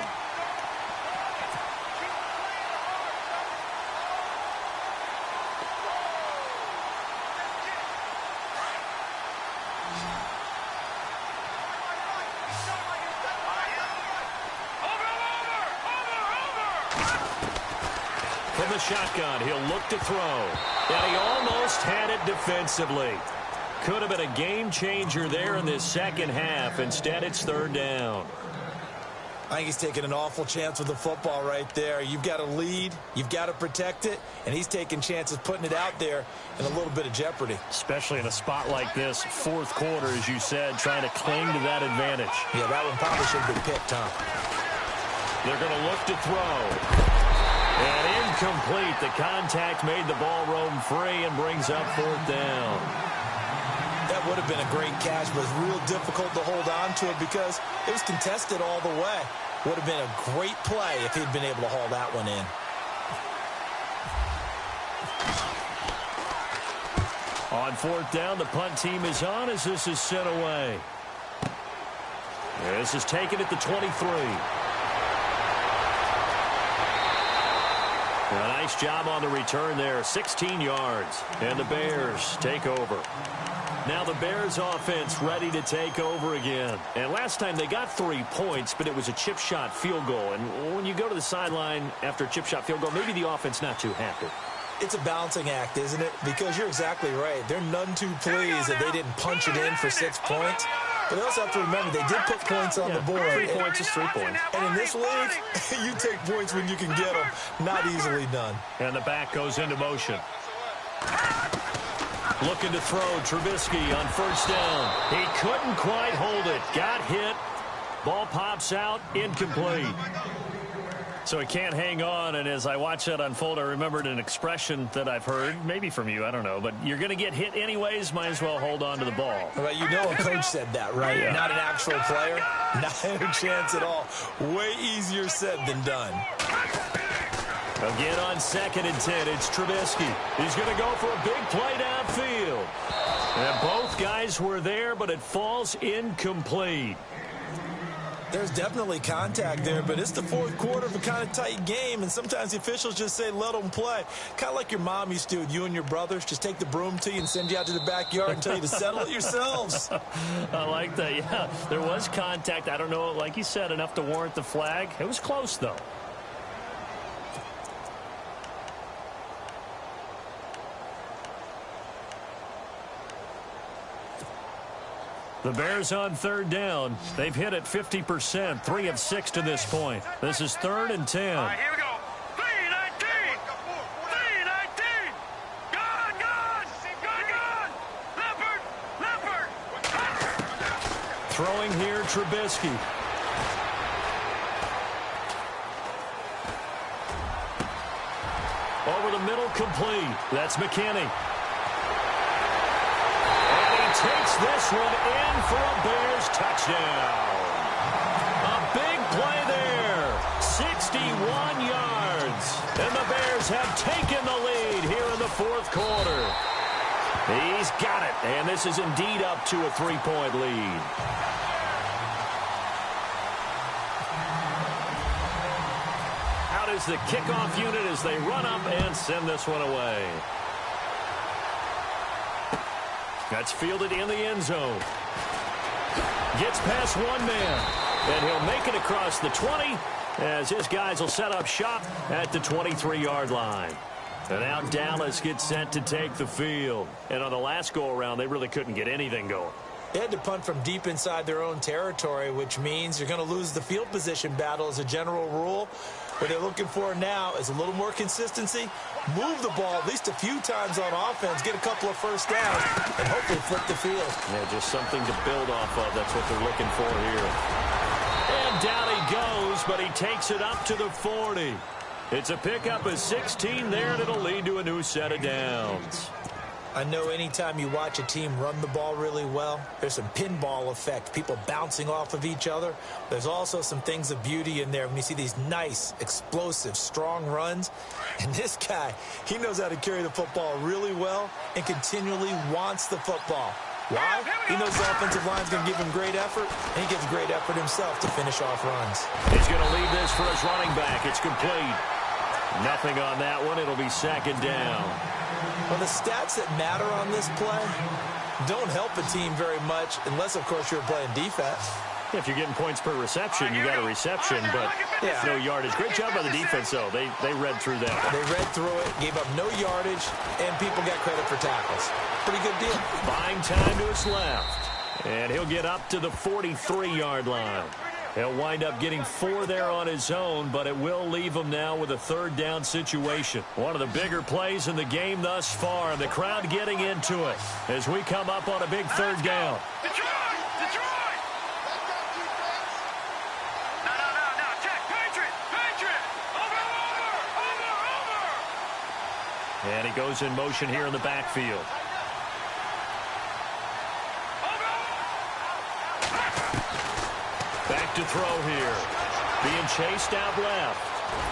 From the shotgun, he'll look to throw. And he almost had it defensively. Could have been a game changer there in this second half. Instead, it's third down. I think he's taking an awful chance with the football right there. You've got to lead, you've got to protect it, and he's taking chances putting it out there in a little bit of jeopardy. Especially in a spot like this, fourth quarter, as you said, trying to cling to that advantage. Yeah, that one probably should have been picked, Tom. They're going to look to throw. And incomplete. The contact made the ball roam free and brings up fourth down. That would have been a great catch, but it's real difficult to hold on to it because it was contested all the way. Would have been a great play if he'd been able to haul that one in. On fourth down, the punt team is on as this is sent away. This is taken at the 23. A nice job on the return there, 16 yards. And the Bears take over. Now the Bears offense ready to take over again. And last time they got 3 points, but it was a chip shot field goal. And when you go to the sideline after a chip shot field goal, maybe the offense not too happy. It's a balancing act, isn't it? Because you're exactly right. They're none too pleased that they didn't punch it in for 6 points. But they also have to remember they did put points on the board. 3 points is 3 points. And in this league, you take points when you can get them. Not easily done. And the back goes into motion. Looking to throw, Trubisky on first down. He couldn't quite hold it. Got hit. Ball pops out, incomplete. So he can't hang on, and as I watch that unfold, I remembered an expression that I've heard, maybe from you, I don't know, but you're going to get hit anyways, might as well hold on to the ball. Well, you know a coach said that, right? Yeah. Not an actual player. Not a chance at all. Way easier said than done. Again on 2nd and 10, it's Trubisky. He's going to go for a big play downfield. And both guys were there, but it falls incomplete. There's definitely contact there, but it's the fourth quarter of a kind of tight game, and sometimes the officials just say, let them play. Kind of like your mom used to with you and your brothers. Just take the broom to you and send you out to the backyard and tell you to settle it yourselves. I like that, yeah. There was contact. I don't know, like you said, enough to warrant the flag. It was close, though. The Bears on third down. They've hit it 50%, 3 of 6 to this point. This is 3rd and 10. All right, here we go. 3-19. 3-19. Gone, gone. Gone, gone. Leopard. Throwing here, Trubisky. Over the middle, complete. That's McKinney. Takes this one in for a Bears touchdown. A big play there. 61 yards. And the Bears have taken the lead here in the fourth quarter. He's got it. And this is indeed up to a 3-point lead. Out is the kickoff unit as they run up and send this one away. That's fielded in the end zone. Gets past one man. And he'll make it across the 20 as his guys will set up shop at the 23-yard line. And now Dallas gets set to take the field. And on the last go-around, they really couldn't get anything going. They had to punt from deep inside their own territory, which means you're going to lose the field position battle as a general rule. What they're looking for now is a little more consistency, move the ball at least a few times on offense, get a couple of first downs, and hopefully flip the field. Yeah, just something to build off of. That's what they're looking for here. And down he goes, but he takes it up to the 40. It's a pickup of 16 there, and it'll lead to a new set of downs. I know anytime you watch a team run the ball really well, there's some pinball effect, people bouncing off of each other. There's also some things of beauty in there when you see these nice, explosive, strong runs. And this guy, he knows how to carry the football really well and continually wants the football. Why? He knows the offensive line's going to give him great effort, and he gives great effort himself to finish off runs. He's going to leave this for his running back. It's complete. Nothing on that one. It'll be second down. Well, the stats that matter on this play don't help a team very much unless, of course, you're playing defense. If you're getting points per reception, you got a reception, but no yardage. Great job by the defense, though. They read through that. They read through it, gave up no yardage, and people got credit for tackles. Pretty good deal. Buying time to his left, and he'll get up to the 43-yard line. He'll wind up getting 4 there on his own, but it will leave him now with a third down situation. One of the bigger plays in the game thus far, and the crowd getting into it as we come up on a big third down. Detroit! Detroit! No, check! Patriot! Over! And he goes in motion here in the backfield. Back to throw here. Being chased out left.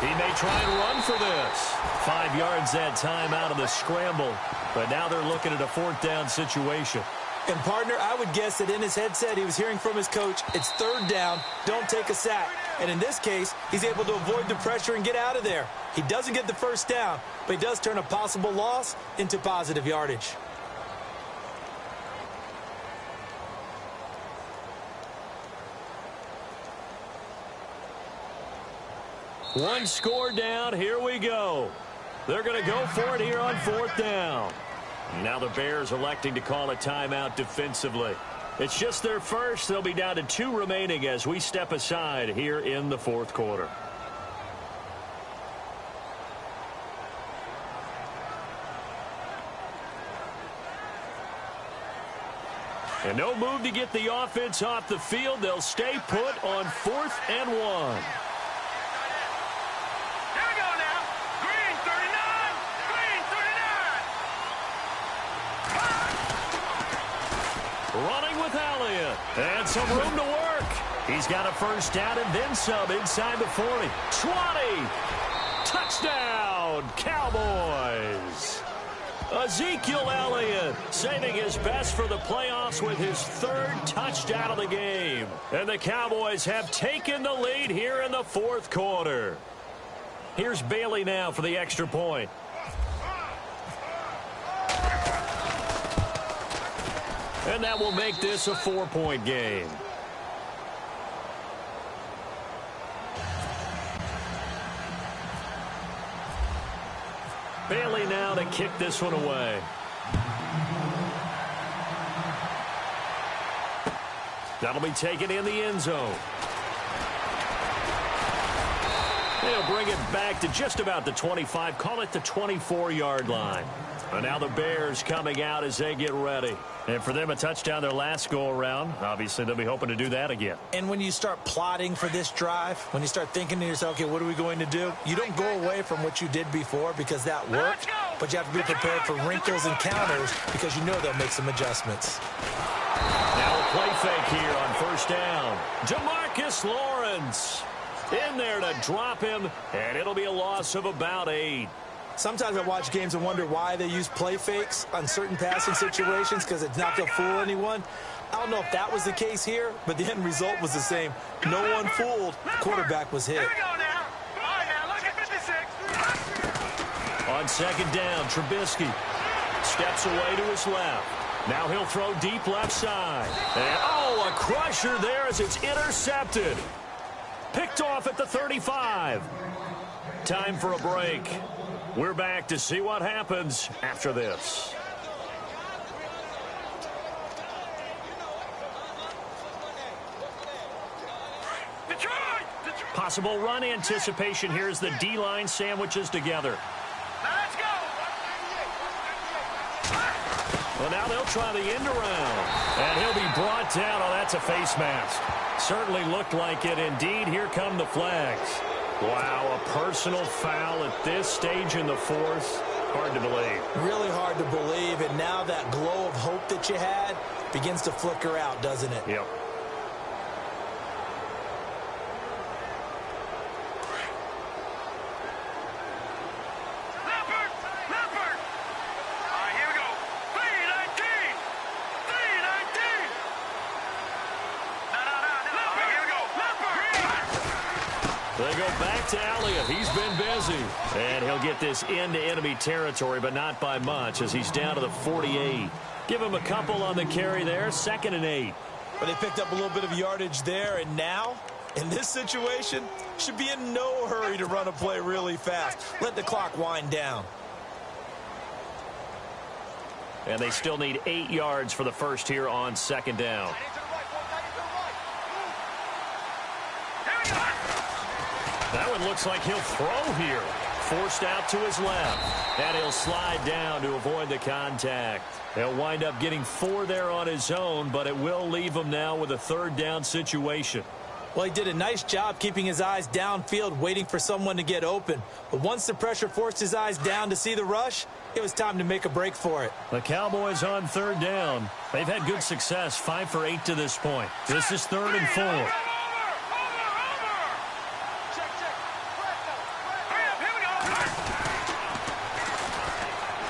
He may try and run for this. 5 yards that time out of the scramble. But now they're looking at a fourth down situation. And, partner, I would guess that in his headset he was hearing from his coach, it's third down, don't take a sack. And in this case, he's able to avoid the pressure and get out of there. He doesn't get the first down, but he does turn a possible loss into positive yardage. One score down. Here we go. They're going to go for it here on fourth down. Now the Bears electing to call a timeout defensively. It's just their first. They'll be down to 2 remaining as we step aside here in the fourth quarter. And no move to get the offense off the field. They'll stay put on 4th and 1. Running with Elliott. And some room to work. He's got a first down and then some inside the 40. 20. Touchdown, Cowboys. Ezekiel Elliott saving his best for the playoffs with his 3rd touchdown of the game. And the Cowboys have taken the lead here in the fourth quarter. Here's Bailey now for the extra point. And that will make this a 4-point game. Bailey now to kick this one away. That'll be taken in the end zone. They'll bring it back to just about the 25, call it the 24-yard line. And now the Bears coming out as they get ready. And for them, a touchdown their last go-around. Obviously, they'll be hoping to do that again. And when you start plotting for this drive, when you start thinking to yourself, okay, what are we going to do? You don't go away from what you did before because that worked, but you have to be prepared for wrinkles and counters because you know they'll make some adjustments. Now a play fake here on first down. Demarcus Lawrence in there to drop him, and it'll be a loss of about 8. Sometimes I watch games and wonder why they use play fakes on certain passing situations because it's not going to fool anyone. I don't know if that was the case here, but the end result was the same. No one fooled. The quarterback was hit. Here we go now. All right, now look at 56. On second down, Trubisky steps away to his left. Now he'll throw deep left side. And, oh, a crusher there as it's intercepted. Picked off at the 35. Time for a break. We're back to see what happens after this. Detroit! Possible run anticipation here as the D-line sandwiches together. Now let's go! Well, now they'll try the end around. And he'll be brought down. Oh, that's a face mask. Certainly looked like it. Indeed, here come the flags. Wow, a personal foul at this stage in the fourth. Hard to believe. Really hard to believe, and now that glow of hope that you had begins to flicker out, doesn't it? Yep. They go back to Elliott. He's been busy. And he'll get this into enemy territory, but not by much as he's down to the 48. Give him a couple on the carry there. 2nd and 8. But they picked up a little bit of yardage there, and now, in this situation, should be in no hurry to run a play really fast. Let the clock wind down. And they still need 8 yards for the first here on 2nd down. That one looks like he'll throw here. Forced out to his left. And he'll slide down to avoid the contact. He'll wind up getting 4 there on his own, but it will leave him now with a 3rd down situation. Well, he did a nice job keeping his eyes downfield, waiting for someone to get open. But once the pressure forced his eyes down to see the rush, it was time to make a break for it. The Cowboys on 3rd down. They've had good success, 5 for 8 to this point. This is 3rd and 4.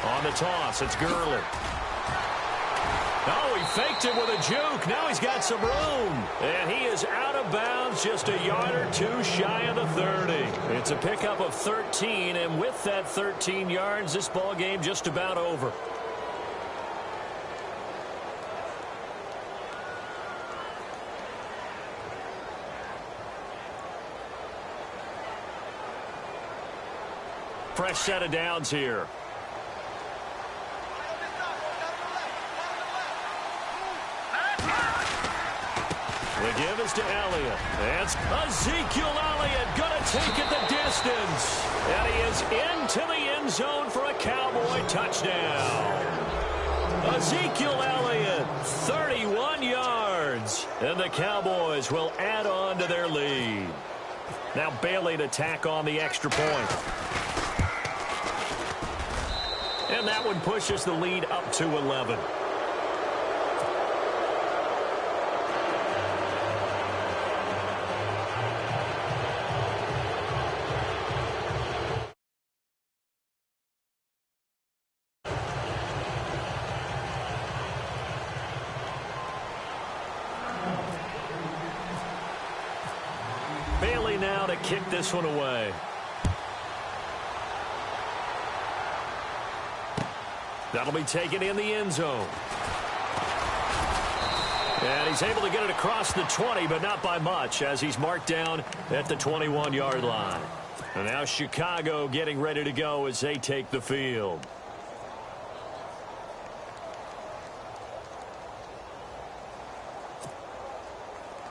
On the toss, it's Gurley. Oh, he faked it with a juke. Now he's got some room. And he is out of bounds, just a yard or 2 shy of the 30. It's a pickup of 13, and with that 13 yards, this ball game just about over. Fresh set of downs here. The give is to Elliott. That's Ezekiel Elliott going to take it the distance. And he is into the end zone for a Cowboy touchdown. Ezekiel Elliott, 31 yards. And the Cowboys will add on to their lead. Now Bailey to tack on the extra point. And that one pushes the lead up to 11. Bailey now to kick this one away. That'll be taken in the end zone. And he's able to get it across the 20, but not by much, as he's marked down at the 21-yard line. And now Chicago getting ready to go as they take the field.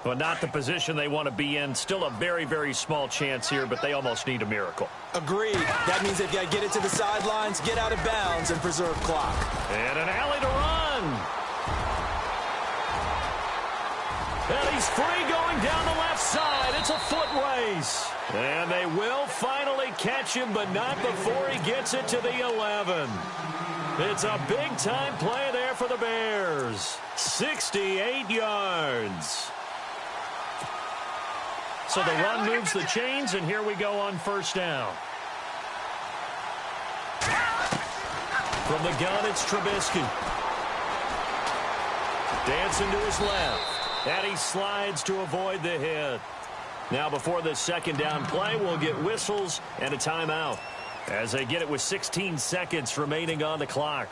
But not the position they want to be in. Still a very, very small chance here, but they almost need a miracle. Agreed. That means they've got to get it to the sidelines, get out of bounds, and preserve clock. And an alley to run. And he's free going down the left side. It's a foot race. And they will finally catch him, but not before he gets it to the 11. It's a big-time play there for the Bears. 68 yards. So the run moves the chains, and here we go on 1st down. From the gun, it's Trubisky. Dancing to his left. And he slides to avoid the hit. Now before the 2nd down play, we'll get whistles and a timeout as they get it with 16 seconds remaining on the clock.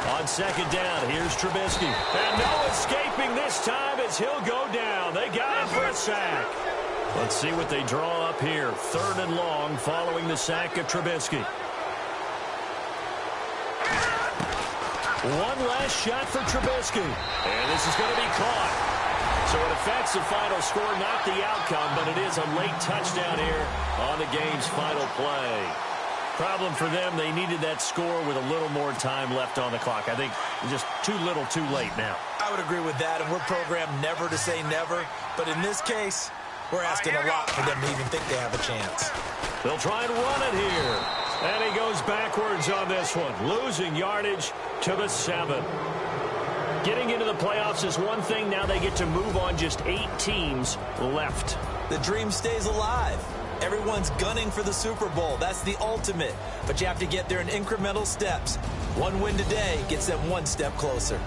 On 2nd down, here's Trubisky. And no escaping this time as he'll go down. They got him for a sack. Let's see what they draw up here. 3rd and long following the sack of Trubisky. One last shot for Trubisky. And this is going to be caught. So it affects the final score, not the outcome, but it is a late touchdown here on the game's final play. Problem for them, they needed that score with a little more time left on the clock. I think just too little too late now. I would agree with that, and we're programmed never to say never. But in this case, we're asking a lot for them to even think they have a chance. They'll try and run it here. And he goes backwards on this one, losing yardage to the 7. Getting into the playoffs is one thing. Now they get to move on, just 8 teams left. The dream stays alive. Everyone's gunning for the Super Bowl. That's the ultimate. But you have to get there in incremental steps. One win today gets them one step closer.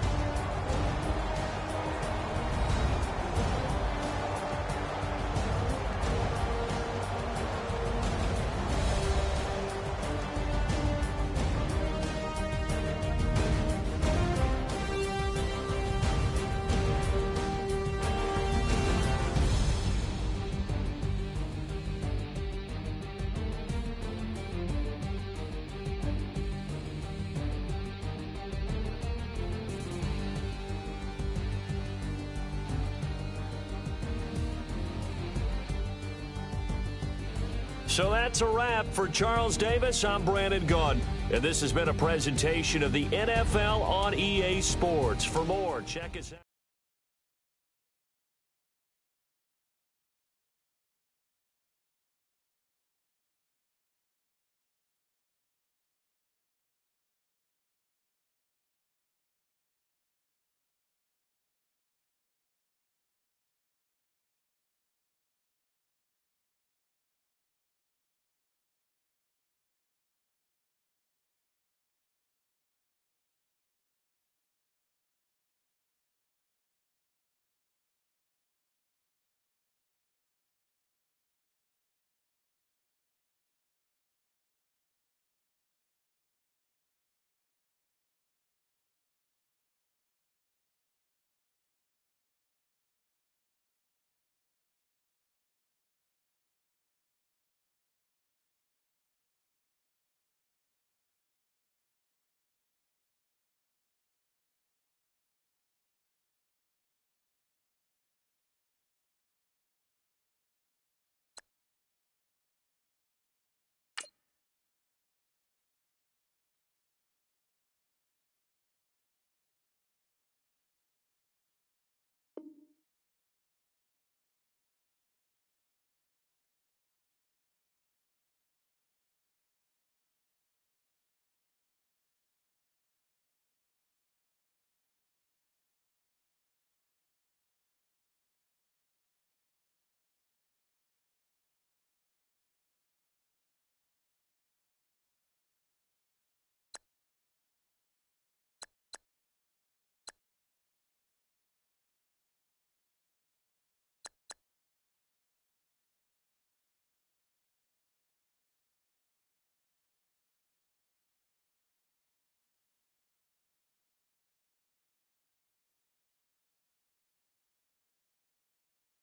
So that's a wrap for Charles Davis. I'm Brandon Gaudin, and this has been a presentation of the NFL on EA Sports. For more, check us out.